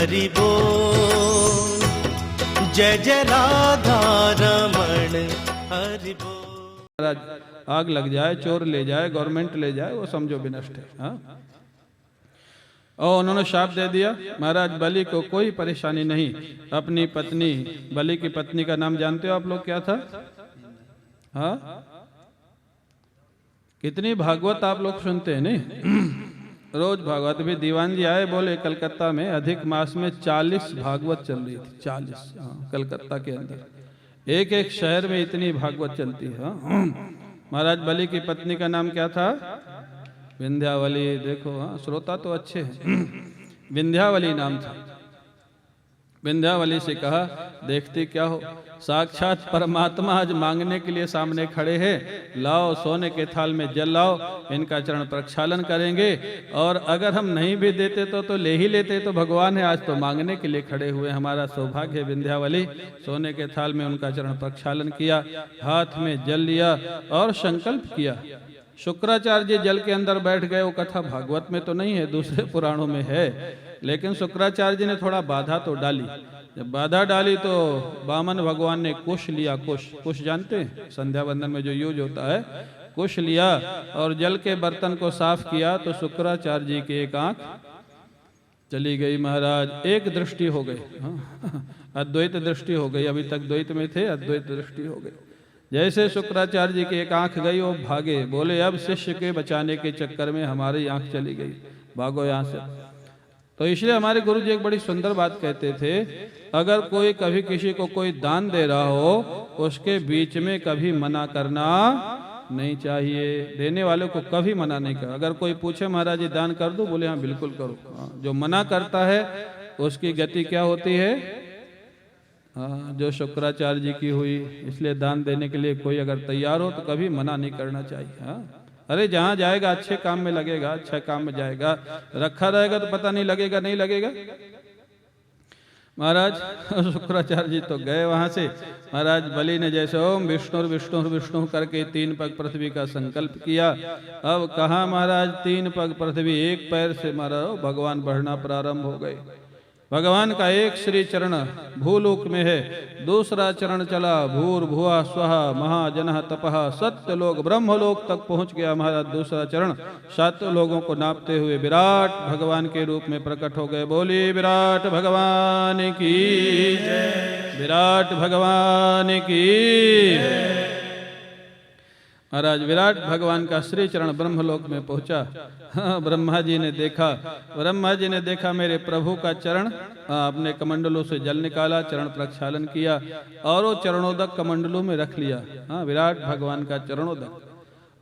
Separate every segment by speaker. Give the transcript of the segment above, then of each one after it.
Speaker 1: हरि बोल, जय जय राधा रमण हरि बोल।
Speaker 2: आग लग जाए, चोर ले जाए, गवर्नमेंट ले जाए, वो समझो विनष्ट है। हाँ? और उन्होंने शाप दे दिया, महाराज बलि को कोई परेशानी नहीं। अपनी पत्नी, बलि की पत्नी का नाम जानते हो आप लोग, क्या था? हाँ? कितनी भागवत आप लोग सुनते हैं नहीं? रोज भागवत। भी दीवान जी आए, बोले कलकत्ता में अधिक मास में 40 भागवत चल रही थी। 40 कलकत्ता के अंदर एक एक शहर में इतनी भागवत चलती है। महाराज बलि की पत्नी का नाम क्या था? विंध्यावली। देखो, हाँ, श्रोता तो अच्छे हैं। विंध्यावली नाम था। विंध्यावली से कहा, देखती क्या हो, साक्षात परमात्मा आज मांगने के लिए सामने खड़े हैं। लाओ, सोने के थाल में जल लाओ, इनका चरण प्रक्षालन करेंगे। और अगर हम नहीं भी देते तो ले ही लेते, तो भगवान है, आज तो मांगने के लिए खड़े हुए। हमारा सौभाग्य है। विंध्यावली सोने के थाल में उनका चरण प्रक्षालन किया, हाथ में जल लिया और संकल्प किया। शुक्राचार्य जी जल के अंदर बैठ गए। वो कथा भागवत में तो नहीं है, दूसरे पुराणों में है, लेकिन शुक्राचार्य जी ने थोड़ा बाधा तो डाली। जब बाधा डाली तो वामन भगवान ने कुश लिया। कुश जानते हैं, संध्या वंदन में जो यूज होता है, कुश लिया और जल के बर्तन को साफ किया। तो शुक्राचार्य जी की एक आंख चली गई। महाराज एक दृष्टि हो गई। अद्वैत दृष्टि हो गई। अभी तक द्वैत में थे, अद्वैत दृष्टि हो गई। जैसे शुक्राचार्य जी की एक आंख गई, वो भागे। बोले अब शिष्य के बचाने के चक्कर में हमारी आंख चली गई, भागो यहाँ से। तो इसलिए हमारे गुरु जी एक बड़ी सुंदर बात कहते थे, अगर कोई कभी किसी को कोई दान दे रहा हो, उसके बीच में कभी मना करना नहीं चाहिए। देने वाले को कभी मना नहीं कर। अगर कोई पूछे महाराज जी दान कर दो, बोले हाँ बिल्कुल करो। जो मना करता है उसकी गति क्या होती है? जो शुक्राचार्य जी की हुई। इसलिए दान देने के लिए कोई अगर तैयार हो तो कभी मना नहीं करना चाहिए। हाँ? अरे जहां जाएगा अच्छे काम में लगेगा, अच्छे काम में जाएगा। रखा रहेगा तो पता नहीं लगेगा, नहीं लगेगा। महाराज शुक्राचार्य जी तो गए वहां से। महाराज बलि ने जैसे ओम विष्णु विष्णु विष्णु करके 3 पग पृथ्वी का संकल्प किया। अब कहा महाराज 3 पग पृथ्वी, एक पैर से महाराज भगवान बढ़ना प्रारंभ हो गए। भगवान का एक श्री चरण भूलोक में है, दूसरा चरण चला भूर्भुवः स्वः महाजनः तपः, सत्य लोग ब्रह्मलोक तक पहुंच गया। महाराज दूसरा चरण 7 लोगों को नापते हुए विराट भगवान के रूप में प्रकट हो गए। बोली विराट भगवान की जय, विराट भगवान की जय। महाराज विराट भगवान का श्री चरण ब्रह्मलोक में पहुंचा। हाँ, ब्रह्मा जी ने देखा मेरे प्रभु का चरण। अपने कमंडलों से जल निकाला, चरण प्रक्षालन किया और वो चरणोदक कमंडलों में रख लिया। हाँ, विराट भगवान का चरणोदक।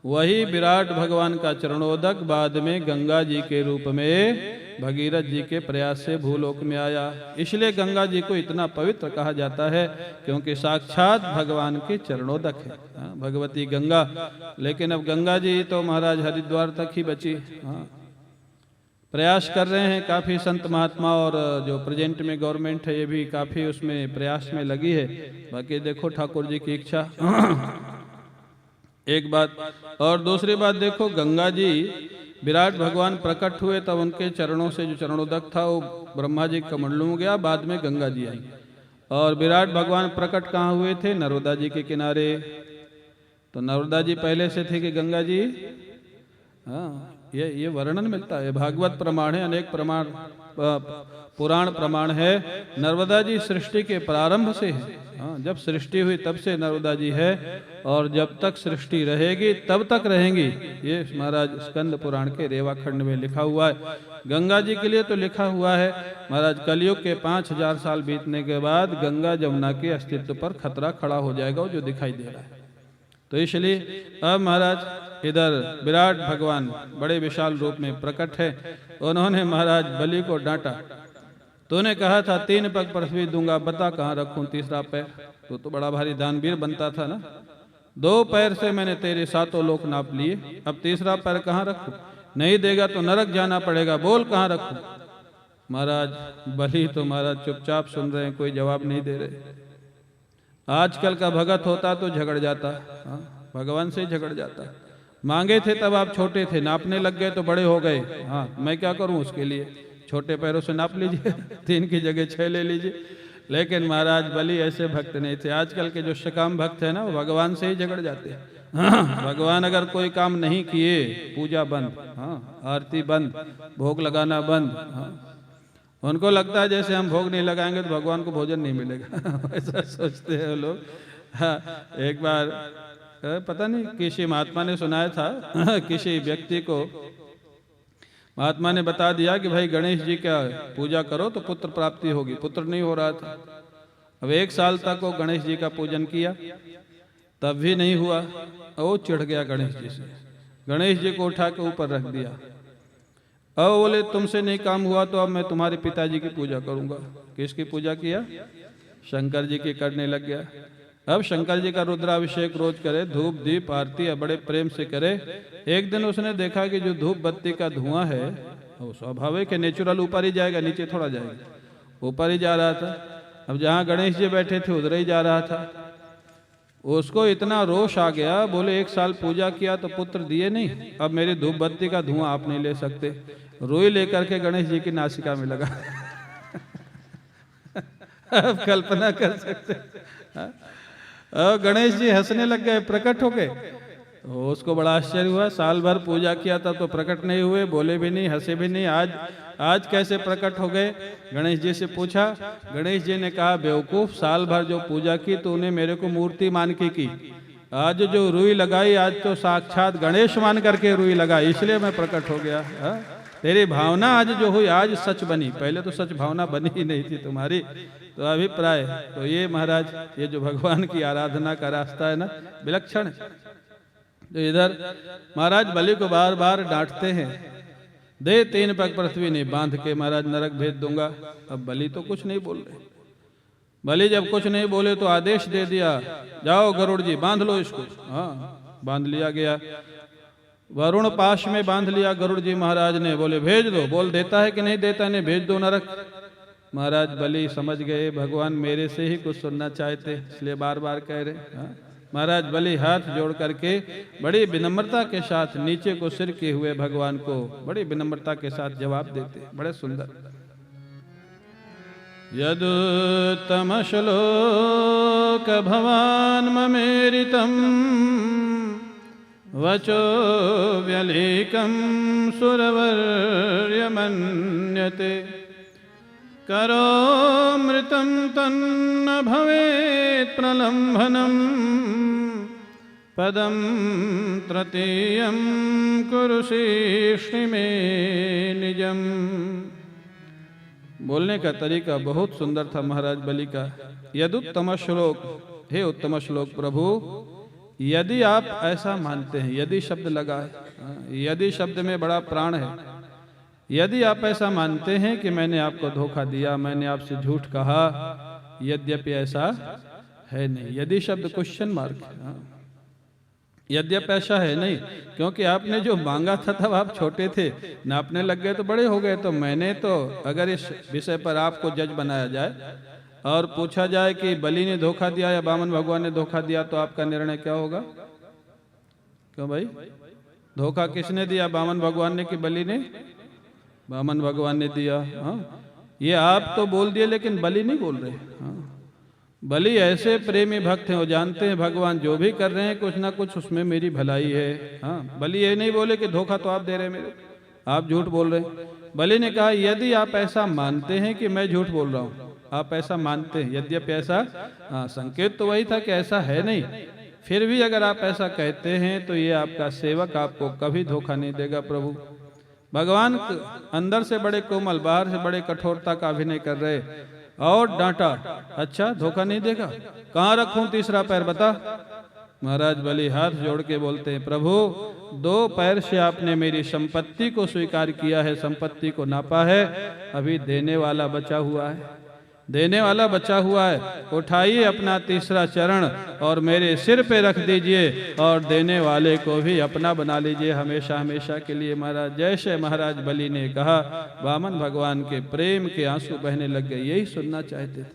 Speaker 2: वही विराट भगवान का चरणोदक बाद में गंगा जी के रूप में भगीरथ जी के प्रयास से भूलोक में आया। इसलिए गंगा जी को इतना पवित्र कहा जाता है, क्योंकि साक्षात भगवान के चरणोदक है। भगवती गंगा। लेकिन अब गंगा जी तो महाराज हरिद्वार तक ही बची। प्रयास कर रहे हैं काफी संत महात्मा, और जो प्रेजेंट में गवर्नमेंट है ये भी काफी उसमें प्रयास में लगी है। बाकी देखो ठाकुर जी की इच्छा। एक बात। और दूसरी बात देखो, गंगा जी विराट भगवान प्रकट हुए तब उनके चरणों से जो चरणोदक था वो ब्रह्मा जी कमंडलों में गया, बाद में गंगा जी आई। और विराट भगवान प्रकट कहाँ हुए थे? नर्मदा जी के किनारे। तो नर्मदा जी पहले से थे कि गंगा जी? हाँ, ये वर्णन मिलता है, भागवत प्रमाण है, अनेक प्रमाण पुराण प्रमाण है। नर्मदा जी सृष्टि के प्रारंभ से है। हाँ, जब सृष्टि हुई तब से नर्मदा जी है, और जब तक सृष्टि रहेगी तब तक रहेंगी। ये महाराज स्कंद पुराण के रेवा खंड में लिखा हुआ है। गंगा जी के लिए तो लिखा हुआ है महाराज कलयुग के 5000 साल बीतने के बाद गंगा जमुना के अस्तित्व पर खतरा खड़ा हो जाएगा, वो जो दिखाई दे रहा है। तो इसलिए अब महाराज इधर विराट भगवान बड़े विशाल रूप में प्रकट है। उन्होंने महाराज बलि को डांटा। तूने कहा था 3 पग पृथ्वी दूंगा, बता कहाँ रखूं तीसरा पैर? तो बड़ा भारी दानवीर बनता था ना। 2 पैर से मैंने तेरे 7 लोक नाप लिए, अब तीसरा पैर कहाँ रखूं? नहीं देगा तो नरक जाना पड़ेगा, बोल कहाँ रखूं? महाराज बलि तो महाराज चुपचाप सुन रहे हैं, कोई जवाब नहीं दे रहे। आजकल का भगत होता तो झगड़ जाता। भगवान से झगड़ जाता। मांगे थे तब आप छोटे थे, नापने लग गए तो बड़े हो गए। हाँ, मैं क्या करूं उसके लिए? छोटे पैरों से नाप लीजिए 3 की जगह 6 ले लीजिए। लेकिन महाराज बलि ऐसे भक्त नहीं थे। आजकल के जो सकाम भक्त है ना, वो भगवान से ही झगड़ जाते हैं। भगवान अगर कोई काम नहीं किए, पूजा बंद, हाँ, आरती बंद, भोग लगाना बंद। हाँ, उनको लगता है जैसे हम भोग नहीं लगाएंगे तो भगवान को भोजन नहीं मिलेगा। ऐसा सोचते हैं लोग। हाँ, एक बार पता नहीं किसी महात्मा ने सुनाया था, किसी व्यक्ति को महात्मा ने बता दिया कि भाई गणेश जी का पूजा करो तो पुत्र प्राप्ति होगी। पुत्र नहीं हो रहा था। अब 1 साल तक वो गणेश जी का पूजन किया, तब भी नहीं हुआ। वो चिढ़ गया गणेश जी से, गणेश जी को उठा के ऊपर रख दिया। अब बोले तुमसे नहीं काम हुआ तो अब मैं तुम्हारे पिताजी की पूजा करूंगा। किसकी पूजा किया? शंकर जी की करने लग गया। अब शंकर जी का रुद्राभिषेक रोज करे, धूप दीप आरती बड़े प्रेम से करे। एक दिन उसने देखा कि जो धूप बत्ती का धुआं है वो स्वाभाविक है, नेचुरल ऊपर ही जाएगा, नीचे थोड़ा जाएगा, ऊपर ही जा रहा था। अब जहाँ गणेश जी बैठे थे उधर ही जा रहा था। उसको इतना रोष आ गया, बोले 1 साल पूजा किया तो पुत्र दिए नहीं, अब मेरी धूप बत्ती का धुआं आप नहीं ले सकते। रुई लेकर के गणेश जी की नासिका में लगा। अब कल्पना कर सकते। अब गणेश जी हंसने लग गए, प्रकट हो गए। उसको बड़ा आश्चर्य हुआ, साल भर पूजा किया था तो प्रकट नहीं हुए, बोले भी नहीं, हंसे भी नहीं, आज कैसे प्रकट हो गए? गणेश जी से पूछा। गणेश जी ने कहा, बेवकूफ, साल भर जो पूजा की तूने मेरे को मूर्ति मान के की, आज जो रुई लगाई आज तो साक्षात गणेश मान करके रुई लगाई, इसलिए मैं प्रकट हो गया। हा? तेरी भावना आज जो हुई आज सच बनी, पहले तो सच भावना बनी ही नहीं थी तुम्हारी। तो अभिप्राय तो ये महाराज, ये जो भगवान की आराधना का रास्ता है ना, विलक्षण है। तो इधर महाराज बलि को बार बार डांटते हैं, दे 3 पग पृथ्वी नहीं, बांध के महाराज नरक भेज दूंगा। अब बलि तो कुछ नहीं बोल रहे। बलि जब कुछ नहीं बोले तो आदेश दे दिया, जाओ गरुड़ जी बांध लो इसको। हाँ, बांध लिया गया, वरुण पाश में बांध लिया गरुड़ जी महाराज ने। बोले भेज दो, बोल देता है कि नहीं देता, नहीं भेज दो नरक। महाराज बलि समझ गए भगवान मेरे से ही कुछ सुनना चाहते, इसलिए बार बार कह रहे। हाँ? महाराज बलि हाथ जोड़ करके बड़ी विनम्रता के साथ नीचे को सिर किए हुए भगवान को बड़ी विनम्रता के साथ जवाब देते, बड़े सुंदर। यदुत्तम श्लोक भवान ममेरितम वचो व्यलीकं सुरवर्य मन्यते करोमृतं तन्न भवेत् प्रलम्भनं पदं तृतीयं कुरुषीष्णि मे निजम्। बोलने का तरीका बहुत सुंदर था महाराज बलि का। यदुत्तम श्लोक, हे उत्तम श्लोक प्रभु, यदि आप ऐसा मानते हैं, यदि शब्द लगा है, यदि शब्द में बड़ा प्राण है। यदि आप ऐसा मानते हैं कि मैंने आपको धोखा दिया, मैंने आपसे झूठ कहा, यद्यपि ऐसा है नहीं। यदि शब्द क्वेश्चन मार्क, यद्यपि ऐसा है नहीं, क्योंकि आपने जो मांगा था तब आप छोटे थे, नापने लग गए तो बड़े हो गए। तो मैंने तो अगर इस विषय पर आपको जज बनाया जाए और पूछा जाए कि बलि ने धोखा दिया या वामन भगवान ने धोखा दिया, तो आपका निर्णय क्या होगा? क्यों भाई, धोखा किसने दिया, वामन भगवान ने कि बलि ने? वामन भगवान ने दिया। हाँ, ये आप तो बोल दिए लेकिन बलि नहीं बोल रहे। हाँ, बलि ऐसे प्रेमी भक्त हैं, वो जानते हैं भगवान जो भी कर रहे हैं कुछ ना कुछ उसमें मेरी भलाई है। हाँ, बलि ये नहीं बोले कि धोखा तो आप दे रहे हैं मेरे, आप झूठ बोल रहे हैं। बलि ने कहा यदि आप ऐसा मानते हैं कि मैं झूठ बोल रहा हूँ, आप ऐसा मानते हैं, यद्यपि ऐसा, हाँ, संकेत तो वही था कि ऐसा है नहीं, फिर भी अगर आप ऐसा कहते हैं तो ये आपका सेवक आपको कभी धोखा नहीं देगा प्रभु। भगवान अंदर से बड़े कोमल, बाहर से बड़े कठोरता का अभिनय कर रहे और डांटा, अच्छा धोखा नहीं देगा, कहाँ रखूं तीसरा पैर बता। महाराज बलि हाथ जोड़ के बोलते हैं, प्रभु 2 पैर से आपने मेरी संपत्ति को स्वीकार किया है, संपत्ति को नापा है, अभी देने वाला बचा हुआ है, देने वाला बचा हुआ है। उठाइए अपना तीसरा चरण और मेरे सिर पे रख दीजिए और देने वाले को भी अपना बना लीजिए हमेशा हमेशा के लिए। महाराज जैसे महाराज बलि ने कहा, वामन भगवान के प्रेम के आंसू बहने लग गए। यही सुनना चाहते थे,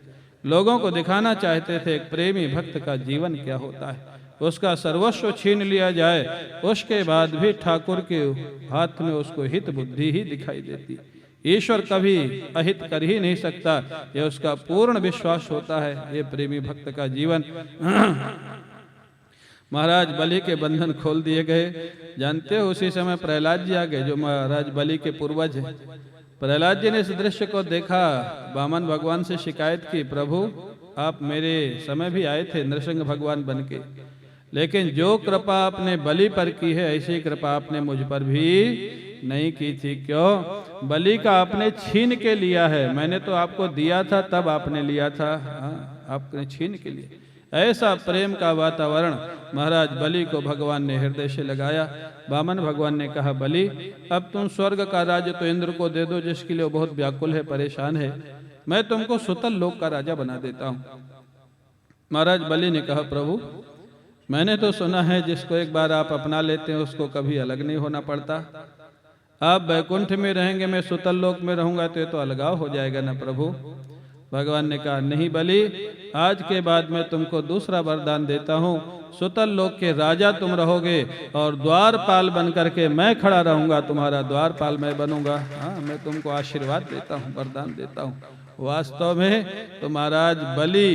Speaker 2: लोगों को दिखाना चाहते थे एक प्रेमी भक्त का जीवन क्या होता है। उसका सर्वस्व छीन लिया जाए, उसके बाद भी ठाकुर के हाथ में उसको हित बुद्धि ही दिखाई देती। ईश्वर कभी अहित कर ही नहीं सकता, यह उसका पूर्ण विश्वास होता है। ये प्रेमी भक्त का जीवन। महाराज बलि के बंधन खोल दिए गए। जानते हो उसी समय प्रहलाद जी आ गए, जो महाराज बलि के पूर्वज हैं। प्रहलाद जी ने इस दृश्य को देखा, वामन भगवान से शिकायत की, प्रभु आप मेरे समय भी आए थे नृसिंह भगवान बन के, लेकिन जो कृपा आपने बलि पर की है ऐसी कृपा आपने मुझ पर भी नहीं की थी। क्यों? बलि का आपने छीन के लिया है। मैंने तो आपको दिया था, तब आपने लिया था। आपने छीन के लिए। ऐसा प्रेम का वातावरण महाराज बलि को भगवान ने हृदय से लगाया। वामन भगवान ने कहा, बलि अब तुम स्वर्ग का राज्य तो इंद्र को दे दो, जिसके लिए वो बहुत व्याकुल है, परेशान है। मैं तुमको सुतल लोक का राजा बना देता हूं। महाराज बलि ने कहा, प्रभु मैंने तो सुना है जिसको एक बार आप अपना लेते हैं उसको कभी अलग नहीं होना पड़ता। आप वैकुंठ में रहेंगे, मैं सुतल लोक में रहूंगा, तो ये तो अलगाव हो जाएगा ना प्रभु। भगवान ने कहा, नहीं बलि, आज के बाद मैं तुमको दूसरा वरदान देता हूँ। सुतल लोक के राजा तुम रहोगे और द्वारपाल बन करके मैं खड़ा रहूंगा, तुम्हारा द्वारपाल मैं बनूंगा। मैं तुमको आशीर्वाद देता हूँ, वरदान देता हूँ। वास्तव में तो महाराज बलि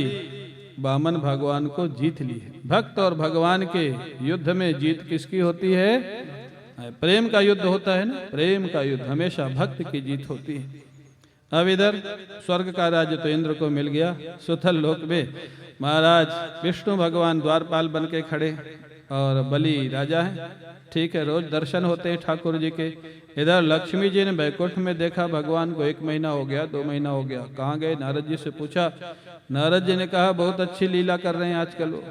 Speaker 2: वामन भगवान को जीत ली है। भक्त और भगवान के युद्ध में जीत किसकी होती है? प्रेम का युद्ध होता है ना। प्रेम का युद्ध हमेशा भक्त की जीत होती है। अब इधर स्वर्ग का राज्य तो इंद्र को मिल गया। सुतल लोक में महाराज विष्णु भगवान द्वारपाल बन के खड़े और बलि राजा है। ठीक है, रोज दर्शन होते हैं ठाकुर जी के। इधर लक्ष्मी जी ने बैकुंठ में देखा भगवान को, 1 महीना हो गया, 2 महीना हो गया, कहाँ गए? नारद जी से पूछा। नारद जी ने कहा, बहुत अच्छी लीला कर रहे हैं आजकल वो।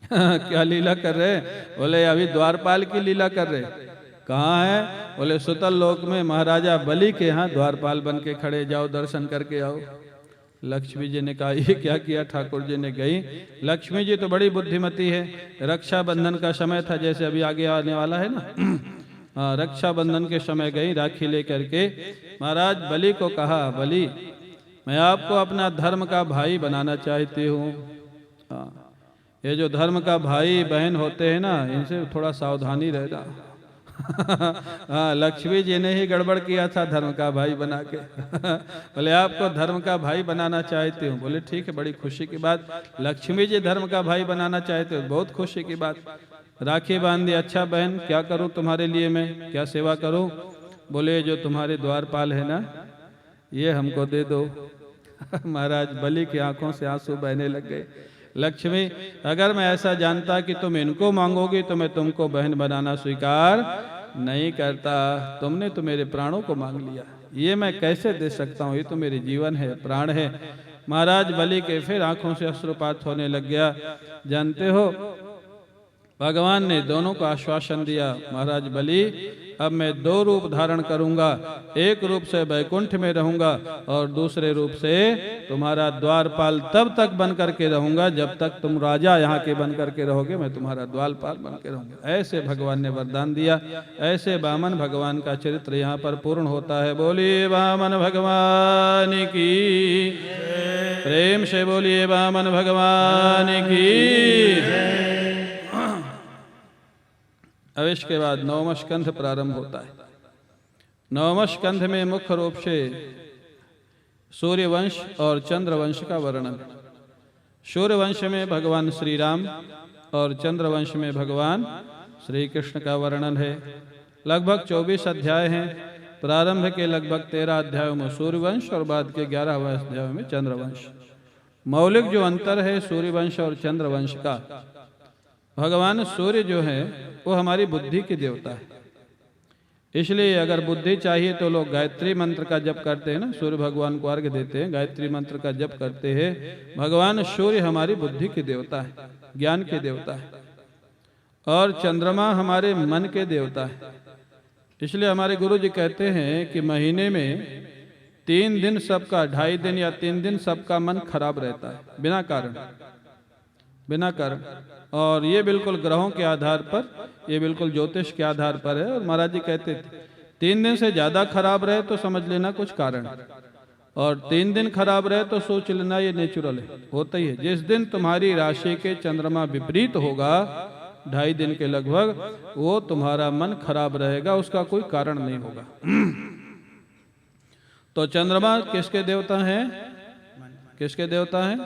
Speaker 2: क्या लीला कर रहे हैं? बोले अभी द्वारपाल की लीला कर रहे। कहाँ है? बोले सुतल लोक में महाराजा बलि के यहाँ द्वारपाल बन के खड़े, जाओ दर्शन करके आओ। लक्ष्मी जी ने कहा, ये क्या किया? ठाकुर जी ने गई। लक्ष्मी जी तो बड़ी बुद्धिमती है। रक्षाबंधन का समय था, जैसे अभी आगे आने वाला है ना। रक्षाबंधन के समय गई, राखी लेकर के महाराज बलि को कहा, बलि मैं आपको अपना धर्म का भाई बनाना चाहती हूँ। ये जो धर्म का भाई बहन होते हैं ना, इनसे थोड़ा सावधानी रहना। लक्ष्मी जी ने ही गड़बड़ किया था धर्म का भाई बना के। बोले आपको धर्म का भाई बनाना चाहती हूँ। बोले ठीक है, बड़ी खुशी की बात। लक्ष्मी जी धर्म का भाई बनाना चाहते हो, बहुत खुशी की बात। राखी बांध दी। अच्छा बहन, क्या करूँ तुम्हारे लिए, मैं क्या सेवा करूँ? बोले जो तुम्हारे द्वारपाल है ना, ये हमको दे दो। महाराज बलि की आंखों से आंसू बहने लग गए। लक्ष्मी, अगर मैं ऐसा जानता कि तुम इनको मांगोगी तो मैं तुमको बहन बनाना स्वीकार नहीं करता। तुमने तो मेरे प्राणों को मांग लिया, ये मैं कैसे दे सकता हूँ? ये तो मेरे जीवन है, प्राण है। महाराज बलि के फिर आंखों से अश्रुपात होने लग गया। जानते हो भगवान ने दोनों को आश्वासन दिया, महाराज बलि अब मैं 2 रूप धारण करूंगा। एक रूप से बैकुंठ में रहूंगा और दूसरे रूप से तुम्हारा द्वारपाल तब तक बन करके रहूंगा जब तक तुम राजा यहाँ के बन करके रहोगे, मैं तुम्हारा द्वारपाल बन के रहूंगा। ऐसे भगवान ने वरदान दिया। ऐसे वामन भगवान का चरित्र यहाँ पर पूर्ण होता है। बोलिए वामन भगवान की, प्रेम से बोलिए वामन भगवान की। अब इसके बाद 9वां स्कंध प्रारंभ होता है। 9वां स्कंध में मुख्य रूप से सूर्यवंश और चंद्रवंश का वर्णन। सूर्यवंश में भगवान श्री राम और चंद्रवंश में भगवान श्री कृष्ण का वर्णन है। लगभग 24 अध्याय हैं। प्रारंभ के लगभग 13 अध्यायों में सूर्यवंश और बाद के 11वें अध्यायों में चंद्रवंश। मौलिक जो अंतर है सूर्यवंश और चंद्रवंश का, भगवान सूर्य जो है वो हमारी बुद्धि के देवता है। इसलिए अगर बुद्धि चाहिए तो लोग गायत्री मंत्र का जप करते हैं ना, सूर्य भगवान को अर्घ्य देते हैं, गायत्री मंत्र का जप करते हैं। भगवान सूर्य हमारी बुद्धि के देवता है, ज्ञान के देवता है, और चंद्रमा हमारे मन के देवता है। इसलिए हमारे गुरु जी कहते हैं कि महीने में 3 दिन सबका, 2.5 दिन या 3 दिन सबका मन खराब रहता है बिना कारण, बिना कारण। और ये बिल्कुल ग्रहों के आधार पर, ये बिल्कुल ज्योतिष के आधार पर है। और महाराज जी कहते थे 3 दिन से ज्यादा खराब रहे तो समझ लेना कुछ कारण, और 3 दिन खराब रहे तो सोच लेना ये नेचुरल है, होता ही है। जिस दिन तुम्हारी राशि के चंद्रमा विपरीत होगा 2.5 दिन के लगभग, वो तुम्हारा मन खराब रहेगा, उसका कोई कारण नहीं होगा। तो चंद्रमा किसके देवता हैं? किसके देवता हैं?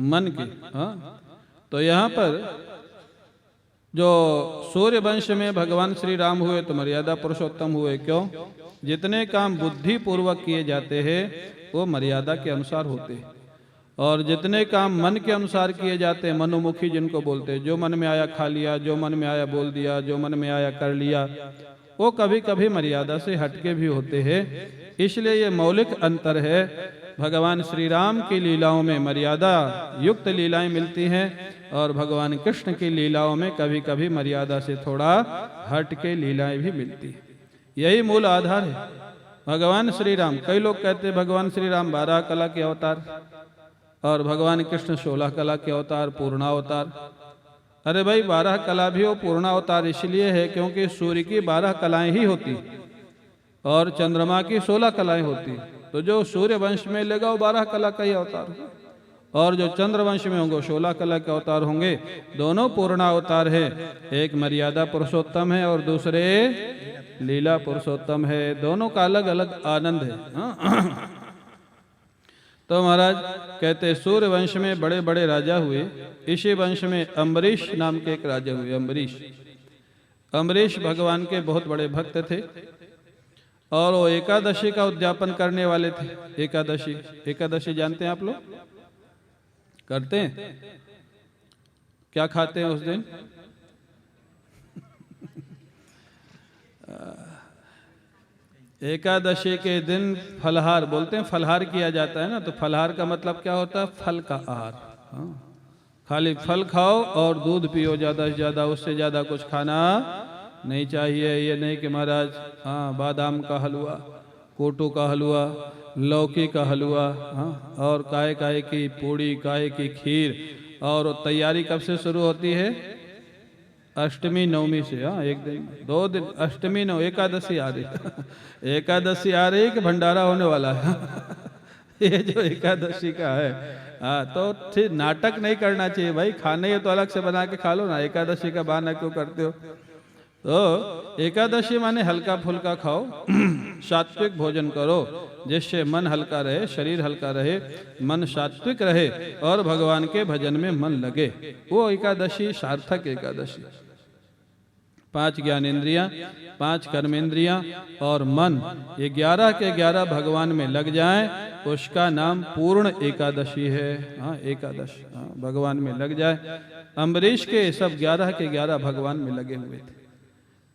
Speaker 2: मन के। हाँ, तो यहाँ पर जो सूर्य वंश में भगवान श्री राम हुए तो मर्यादा पुरुषोत्तम हुए। क्यों? जितने काम बुद्धि पूर्वक किए जाते हैं वो मर्यादा के अनुसार होते हैं, और जितने काम मन के अनुसार किए जाते हैं, मनोमुखी जिनको बोलते हैं, जो मन में आया खा लिया, जो मन में आया बोल दिया, जो मन में आया कर लिया, वो कभी कभी मर्यादा से हटके भी होते हैं। इसलिए ये मौलिक अंतर है। भगवान श्री राम की लीलाओं में मर्यादा युक्त लीलाएं मिलती हैं, और भगवान कृष्ण की लीलाओं में कभी कभी मर्यादा से थोड़ा हट के लीलाएं भी मिलती हैं। यही मूल आधार है। भगवान श्री राम, कई लोग कहते हैं भगवान श्री राम 12 कला के अवतार और भगवान कृष्ण 16 कला के अवतार, पूर्णावतार। अरे भाई, 12 कला भी हो पूर्णावतार इसलिए है क्योंकि सूर्य की 12 कलाएं ही होती और चंद्रमा की 16 कलाएं होती। तो जो सूर्य वंश में लेगा वो 12 कला का ही अवतार होगा, और जो चंद्र वंश में होंगे 16 कला के अवतार होंगे। दोनों पूर्णावतार है। एक मर्यादा पुरुषोत्तम है और दूसरे लीला पुरुषोत्तम है। दोनों का अलग अलग आनंद है। हाँ? तो महाराज कहते सूर्य वंश में बड़े बड़े राजा हुए। इसी वंश में अम्बरीश नाम के एक राजा हुए। अम्बरीश भगवान के बहुत बड़े भक्त थे और वो एकादशी का उद्यापन करने वाले थे। एकादशी जानते हैं आप लोग? करते हैं? क्या खाते हैं उस दिन? एकादशी के दिन फलहार बोलते हैं, फलहार किया जाता है ना। तो फलहार का मतलब क्या होता है? फल का आहार। हाँ? खाली फल खाओ और दूध पियो ज़्यादा से ज़्यादा, उससे ज़्यादा कुछ खाना नहीं चाहिए। ये नहीं कि महाराज हाँ बादाम का हलवा, कोटू का हलवा, लौकी का हलवा, हाँ, और काय काय की पूड़ी, काय की खीर। और तैयारी कब से शुरू होती है? अष्टमी नवमी से। हाँ, एक दिन 2 दिन, अष्टमी नव, एकादशी आ रही एकादशी आ रही कि भंडारा होने वाला है। ये जो एकादशी का है। हाँ, तो ठीक नाटक नहीं करना चाहिए भाई। खाने ये तो अलग से बना के खा लो ना, एकादशी का बहाना क्यों करते हो? तो एकादशी माने हल्का फुल्का खाओ, सात्विक भोजन करो, जिससे मन हल्का रहे, शरीर हल्का रहे, मन सात्विक रहे और भगवान के भजन में मन लगे। वो एकादशी सार्थक एकादशी। 5 ज्ञानेंद्रियां, 5 कर्मेंद्रियां और मन, ये 11 के 11 भगवान में लग जाएं, उसका नाम पूर्ण एकादशी है। हाँ, एकादशी। हाँ, भगवान में लग जाए। अम्बरीश के सब 11 के 11 भगवान में लगे हुए थे।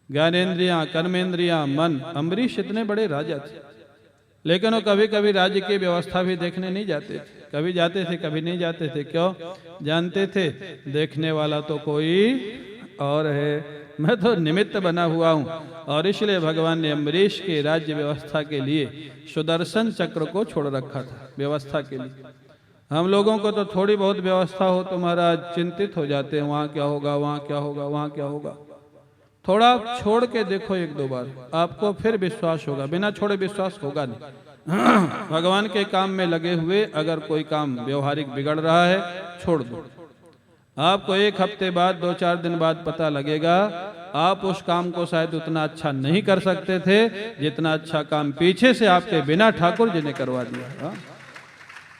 Speaker 2: ज्ञानेंद्रियां, कर्मेंद्रियां, मन। अम्बरीश इतने बड़े राजा थे, लेकिन वो कभी कभी राज्य की व्यवस्था भी देखने नहीं जाते थे। कभी जाते थे, कभी नहीं जाते थे। क्यों? जानते थे देखने वाला तो कोई और है, मैं तो निमित्त बना हुआ हूँ। और इसलिए भगवान ने अम्बरीश के राज्य व्यवस्था के लिए सुदर्शन चक्र को छोड़ रखा था व्यवस्था के लिए। हम लोगों को तो थोड़ी बहुत व्यवस्था हो तो महाराज चिंतित हो जाते हैं, वहाँ क्या होगा, वहाँ क्या होगा, वहाँ क्या होगा। थोड़ा छोड़ के देखो 1-2 बार, आपको फिर विश्वास होगा। बिना छोड़े विश्वास होगा नहीं। भगवान के काम में लगे हुए अगर कोई काम व्यवहारिक बिगड़ रहा है, छोड़ दो। आपको 1 हफ्ते बाद, 2-4 दिन बाद पता लगेगा आप उस काम को शायद उतना अच्छा नहीं कर सकते थे जितना अच्छा काम पीछे से आपके बिना ठाकुर जी ने करवा दिया। हाँ?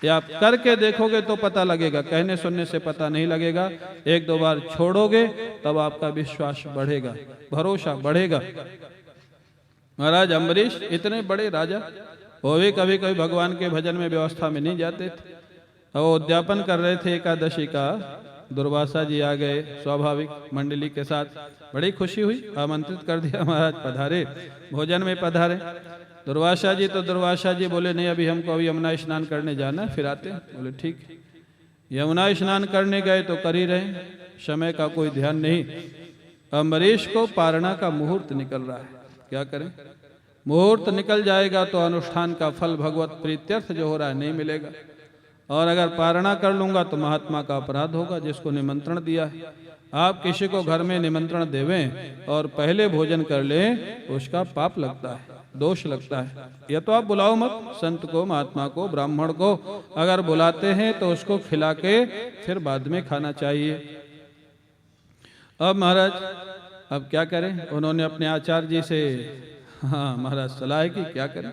Speaker 2: ये आप करके देखोगे तो पता लगेगा, कहने सुनने से पता नहीं लगेगा। 1-2 बार छोड़ोगे तब आपका विश्वास बढ़ेगा, भरोसा बढ़ेगा। महाराज अम्बरीश इतने बड़े राजा, वो भी कभी कभी भगवान के भजन में व्यवस्था में नहीं जाते थे। वो उद्यापन कर रहे थे एकादशी का, दुर्वासा जी आ गए स्वाभाविक मंडली के साथ। बड़ी खुशी हुई, आमंत्रित कर दिया, महाराज पधारे, भोजन में पधारे। दुर्वासा जी बोले नहीं, अभी हमको अभी यमुना स्नान करने जाना है, फिर आते हैं। बोले ठीक। यमुना स्नान करने गए तो कर ही रहे, समय का कोई ध्यान नहीं। अम्बरीश को पारणा का मुहूर्त निकल रहा है, क्या करें? मुहूर्त निकल जाएगा तो अनुष्ठान का फल, भगवत प्रीत्यर्थ जो हो रहा है, नहीं मिलेगा। और अगर पारणा कर लूंगा तो महात्मा का अपराध होगा जिसको निमंत्रण दिया है। आप किसी को घर में निमंत्रण देवें और पहले भोजन कर लें, उसका पाप लगता है, दोष लगता है। या तो आप बुलाओ मत, संत को, महात्मा को, ब्राह्मण को अगर बुलाते हैं तो उसको खिला के फिर बाद में खाना चाहिए। अब महाराज अब क्या करें? उन्होंने अपने आचार्य जी से हाँ महाराज सलाह की क्या करें।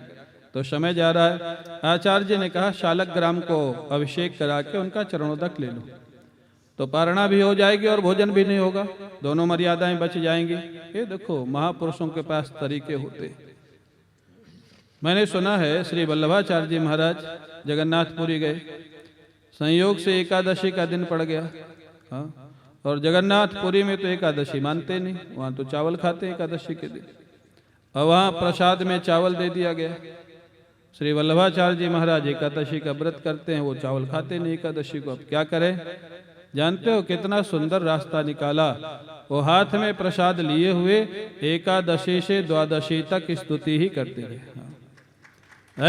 Speaker 2: तो समय जा रहा है। आचार्य जी ने कहा शालग्राम को अभिषेक करा के उनका चरणोदक ले लो, तो पारणा भी हो जाएगी और भोजन भी नहीं होगा, दोनों मर्यादाएं बच जाएंगी। ये देखो महापुरुषों के पास तरीके होते। मैंने सुना है श्री वल्लभाचार्य जी महाराज जगन्नाथपुरी गए, संयोग से एकादशी का दिन पड़ गया। हाँ, और जगन्नाथपुरी में तो एकादशी मानते नहीं, वहां तो चावल खाते एकादशी के दिन, और वहां प्रसाद में चावल दे दिया गया। श्री वल्लभाचार्य जी महाराज एकादशी का व्रत करते हैं, वो चावल खाते नहीं एकादशी को। अब क्या करें? जानते हो कितना सुंदर रास्ता निकाला। वो हाथ में प्रसाद लिए हुए एकादशी से द्वादशी तक स्तुति ही करते रहे।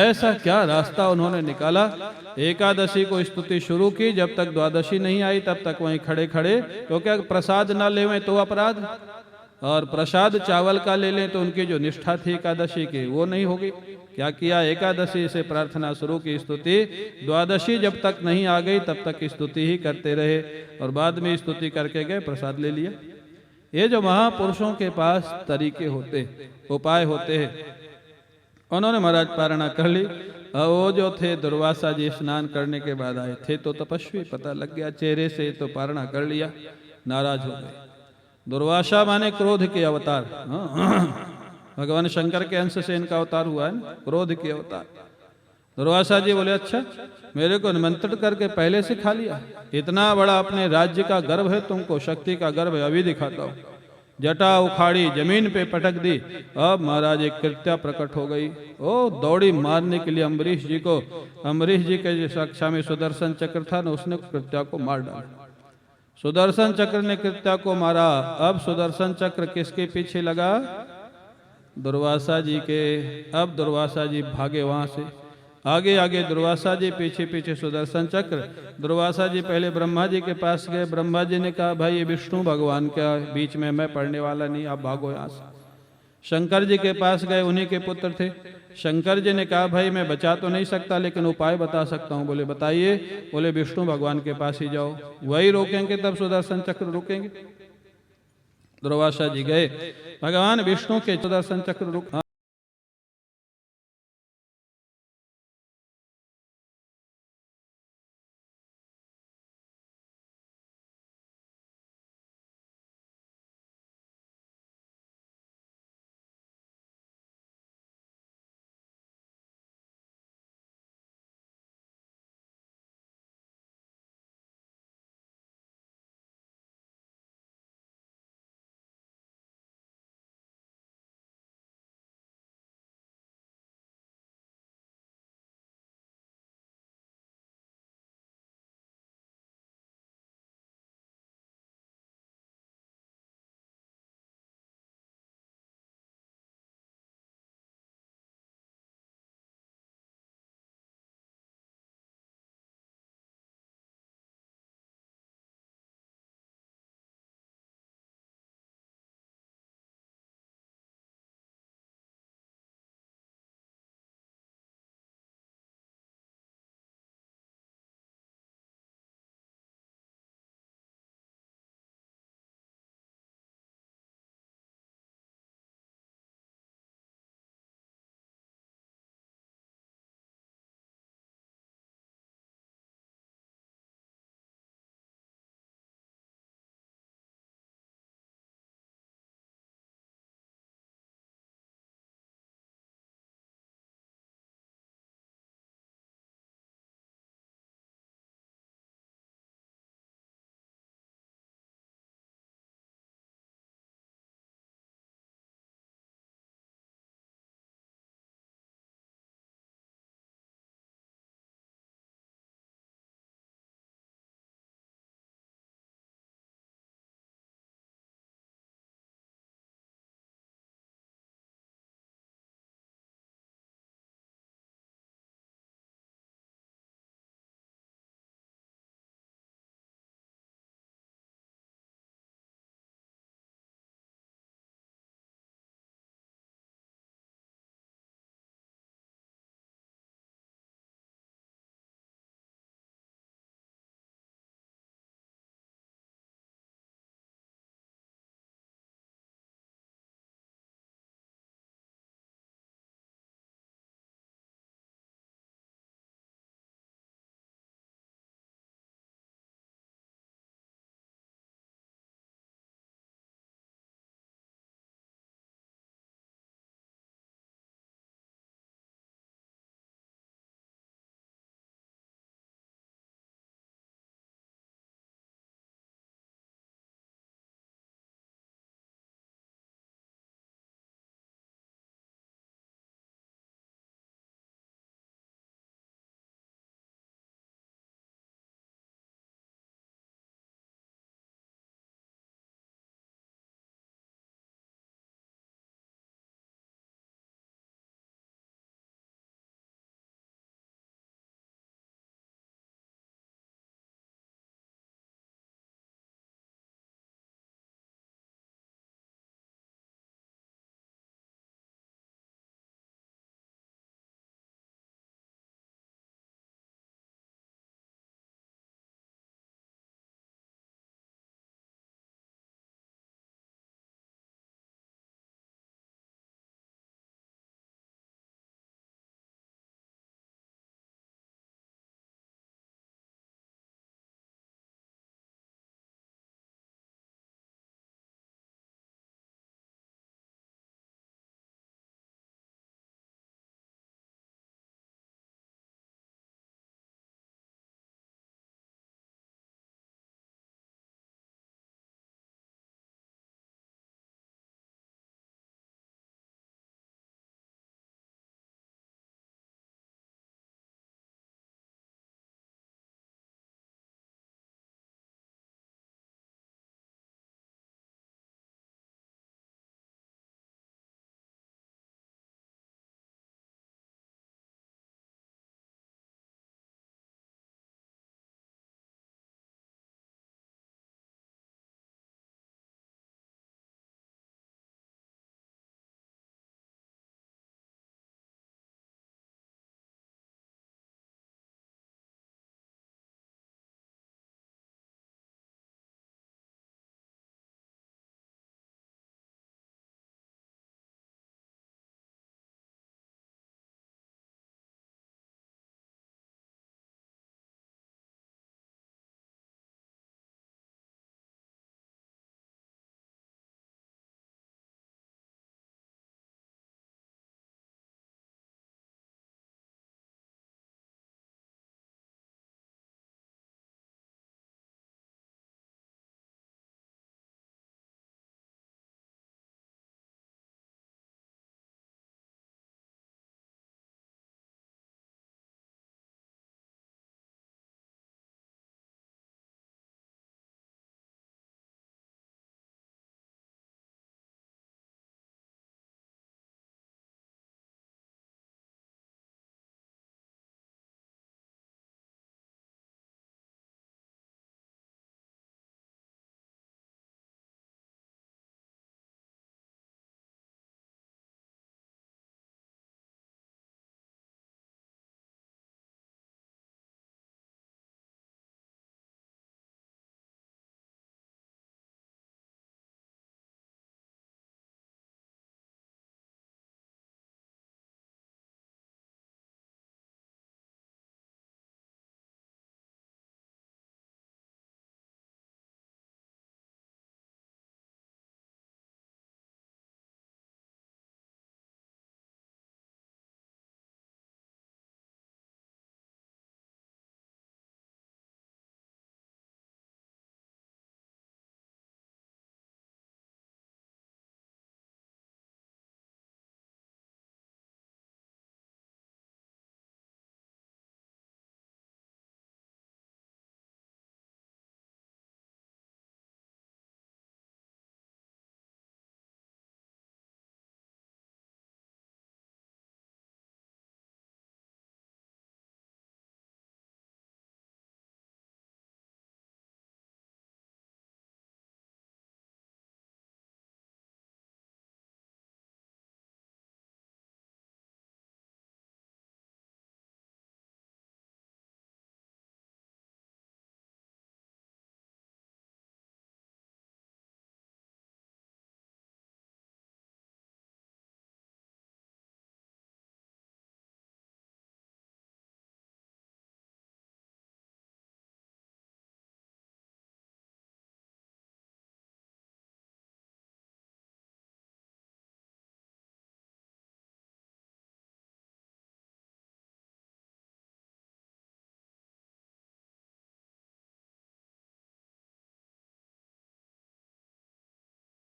Speaker 2: ऐसा क्या रास्ता उन्होंने निकाला। एकादशी को स्तुति शुरू की, जब तक द्वादशी नहीं आई तब तक वहीं खड़े खड़े, क्योंकि प्रसाद ना लेवें तो अपराध, और प्रसाद चावल का ले लें तो उनकी जो निष्ठा थी एकादशी की वो नहीं होगी। क्या किया? एकादशी से प्रार्थना शुरू की, स्तुति, द्वादशी जब तक नहीं आ गई तब तक स्तुति ही करते रहे, और बाद में स्तुति करके गए, प्रसाद ले लिया। ये जो महापुरुषों के पास तरीके होते, उपाय होते हैं, उन्होंने महाराज पारणा कर ली। वो जो थे दुर्वासा जी स्नान करने के बाद आए थे तो तपस्वी, पता लग गया चेहरे से, तो पारणा कर लिया, नाराज हो गए। दुर्वासा माने क्रोध के अवतार। भगवान शंकर के अंश से इनका अवतार हुआ है ना, क्रोध के अवतार। दुर्वासा जी बोले अच्छा मेरे को निमंत्रण करके पहले से खा लिया, इतना बड़ा अपने राज्य का गर्व है तुमको, शक्ति का गर्व है, अभी दिखाता हूँ। जटा उखाड़ी जमीन पे पटक दी। अब महाराज एक कृत्या प्रकट हो गई। ओ दौड़ी मारने के लिए अम्बरीश जी को। अम्बरीश जी के जो कक्षा में सुदर्शन चक्र था ना, उसने कृत्या को मार डाला। सुदर्शन चक्र ने कृत्या को मारा। अब सुदर्शन चक्र किसके पीछे लगा? दुर्वासा जी के। अब दुर्वासा जी भागे वहां से, आगे आगे दुर्वासा जी, पीछे पीछे सुदर्शन चक्र। दुर्वासा जी पहले ब्रह्मा जी के पास गए। ब्रह्मा जी ने कहा भाई ये विष्णु भगवान का बीच में मैं पढ़ने वाला नहीं, आप भागो यहाँ से। शंकर जी के पास गए, उन्हीं के पुत्र थे। शंकर जी ने कहा भाई मैं बचा तो नहीं सकता लेकिन उपाय बता सकता हूँ। बोले बताइए। बोले विष्णु भगवान के पास ही जाओ, वही रोकेंगे तब सुदर्शन चक्र रुकेंगे। दुर्वासा जी गए, भगवान विष्णु के सुदर्शन चक्र रुक